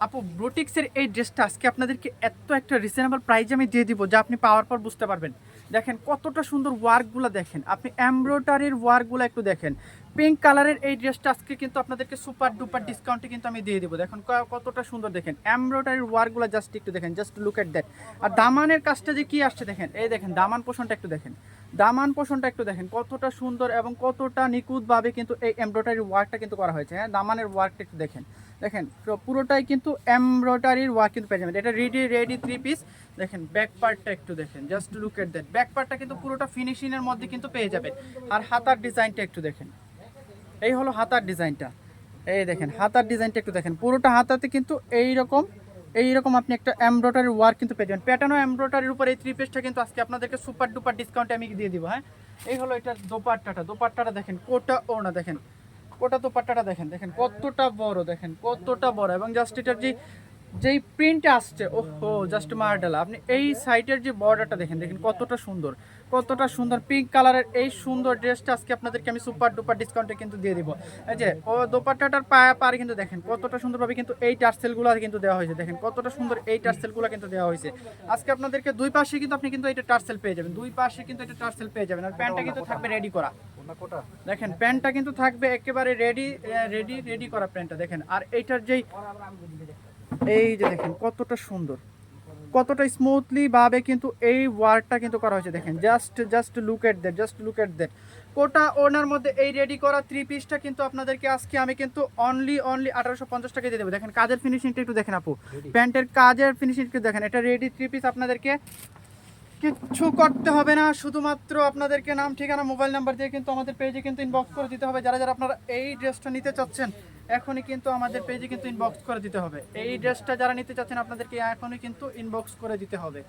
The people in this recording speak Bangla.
আপু ব্রোটিক্সের এই ড্রেসটা আজকে আপনাদেরকে এত একটা রিজনেবল প্রাইজে আমি দিয়ে দিব যা আপনি পাওয়ার পর বুঝতে পারবেন। দেখেন কতটা সুন্দর ওয়ার্কগুলো, দেখেন আপনি এমব্রয়ডারির ওয়ার্কগুলো একটু দেখেন। পিঙ্ক কালারের এই ড্রেসটা আজকে কিন্তু আপনাদেরকে সুপার ডুপার ডিসকাউন্টে কিন্তু আমি দিয়ে দিব। দেখেন কতটা সুন্দর, দেখেন এমব্রয়ডারির ওয়ার্কগুলো জাস্ট একটু দেখেন, জাস্ট লুক এট দ্যাট। আর দামানের কাজটা যে কি আসছে দেখেন, এই দেখেন দামান পোষণটা একটু দেখেন, দামান পোষণটা একটু দেখেন কতটা সুন্দর এবং কতটা নিখুঁতভাবে কিন্তু এই এমব্রয়ডারি ওয়ার্কটা কিন্তু করা হয়েছে। হ্যাঁ, দামানের ওয়ার্কটা একটু দেখেন, দেখেন পুরোটাই কিন্তু এমব্রয়ডারির ওয়ার্ক কিন্তু পেয়ে যাবেন। এটা রেডি 3 পিস। দেখেন ব্যাক পার্টটা একটু দেখেন, just look at that. Back পার্টটা কিন্তু পুরোটা ফিনিশিংয়ের মধ্যে কিন্তু পেয়ে যাবেন। আর হাতার ডিজাইনটা একটু দেখেন, এই হলো হাতার ডিজাইনটা। এই দেখেন হাতার ডিজাইনটা একটু দেখেন, পুরোটা হাতাতে কিন্তু এইরকম আপনি একটা এমব্রয়ডারি ওয়ার্ক কিন্তু পেয়ে যাবেন। প্যাটার্নও এমব্রয়ডারির উপর এই 3 পিসটা কিন্তু আজকে আপনাদেরকে সুপার ডুপার ডিসকাউন্টে আমি দিয়ে দিব। হ্যাঁ, এই হলো এটার দোপাট্টাটা দেখেন, কোটা ওড়না দেখেন, কোটা দোপাট্টাটা দেখেন, দেখেন কতটা বড়, দেখেন কতটা বড়। এবং জাস্ট এটার যেই প্রিন্ট আসছে, ওহো জাস্ট মার্ডালা। আপনি এই সাইডের যে বর্ডারটা দেখেন, দেখেন কতটা সুন্দর, কতটা সুন্দর পিঙ্ক কালারের এই সুন্দর ড্রেসটা আজকে আপনাদেরকে আমি সুপার ডুপার ডিসকাউন্টে কিন্তু দিয়ে দিব। এই যে ও দোপাট্টাটার পারে কিন্তু দেখেন কতটা সুন্দরভাবে কিন্তু এই টার্সেলগুলো কিন্তু দেওয়া হয়েছে। দেখেন কতটা সুন্দর এই টার্সেলগুলো কিন্তু দেওয়া হয়েছে আজকে আপনাদেরকে। দুই পাশে কিন্তু আপনি কিন্তু এটা টার্সেল পেয়ে যাবেন, দুই পাশে কিন্তু এটা টার্সেল পেয়ে যাবেন। আর প্যান্টটা কিন্তু থাকবে রেডি করা। দেখেন প্যান্টটা কিন্তু থাকবে একেবারে রেডি করা প্যান্টটা দেখেন। আর এইটার এই যে দেখেন কতটা সুন্দর, কতটা স্মুথলি ভাবে কিন্তু এই ওয়ার্কটা কিন্তু করা হয়েছে। দেখেন just look at that, just look at that. কোটা ওনার মধ্যে এই রেডি করা 3 পিসটা কিন্তু আপনাদেরকে আজকে আমি কিন্তু অনলি 1850 টাকা দিয়ে দেবো। দেখেন কাজের ফিনিশিংটা একটু দেখেন আপু, প্যান্টের কাজের ফিনিশিং একটু দেখেন। এটা রেডি 3 পিস, আপনাদেরকে কিচ্ছু করতে হবে না, শুধুমাত্র আপনাদেরকে নাম ঠিকানা মোবাইল নাম্বার দিয়ে কিন্তু আমাদের পেজে কিন্তু ইনবক্স করে দিতে হবে। যারা যারা আপনারা এই ড্রেসটা নিতে চাচ্ছেন এখনই কিন্তু আমাদের পেজে কিন্তু ইনবক্স করে দিতে হবে। এই ড্রেসটা যারা নিতে চাচ্ছেন আপনাদেরকে এখনই কিন্তু ইনবক্স করে দিতে হবে।